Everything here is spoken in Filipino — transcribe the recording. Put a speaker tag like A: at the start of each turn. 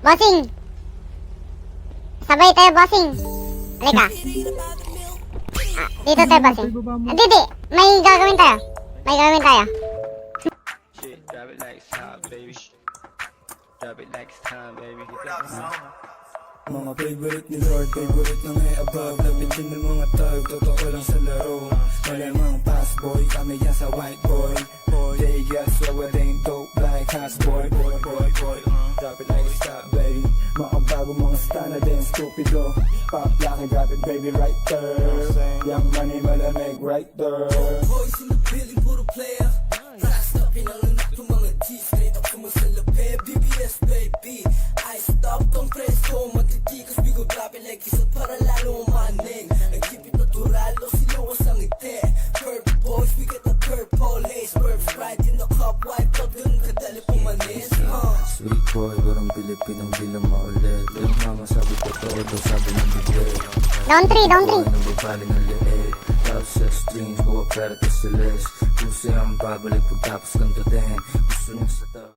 A: Bossing! Sabay tayo, bossing. Halika. Dito tayo, bossing. Didi, may gagawin tayo. May gagawin tayo.
B: Shit, drop it like it's hot, baby. Drop it like it's time, baby.
C: Mga favorite ni Lord, favorite ng above. Lapitin ng mga tag, totoo lang sa laro. Malamang pass boy, kami yan sa white boy. They got so it ain't dope like house boy. Drop it like it's hot, baby. Mga bago mga stana din, stupido. Pop lock and drop it, baby, right there. Young money, malamig, right there.
D: Boys in the building, puro player. Last up, pinanganak yung mga G's. Straight up sumasalapi, BBS baby. I stop, don't press ko, matiti. Cause we go drop it like isa para lalo maning. Nag-keep it natural, o sinuwas ang ngiti. Purple boys, we get the purple haze. Purple Sprite in the cup, wipe out, ganun kadali pumanis.
C: Sweet boy, parang Pilipinang bilang maulit. Yung mama sabi ko to, daw sabi ng bigay.
A: Down 3, down 3.
C: Boy, nababali ng leeg. Love sex dreams, buwa pera to silis. Puso ang babalik pagtapos ganito din. Gusto niya sa tao.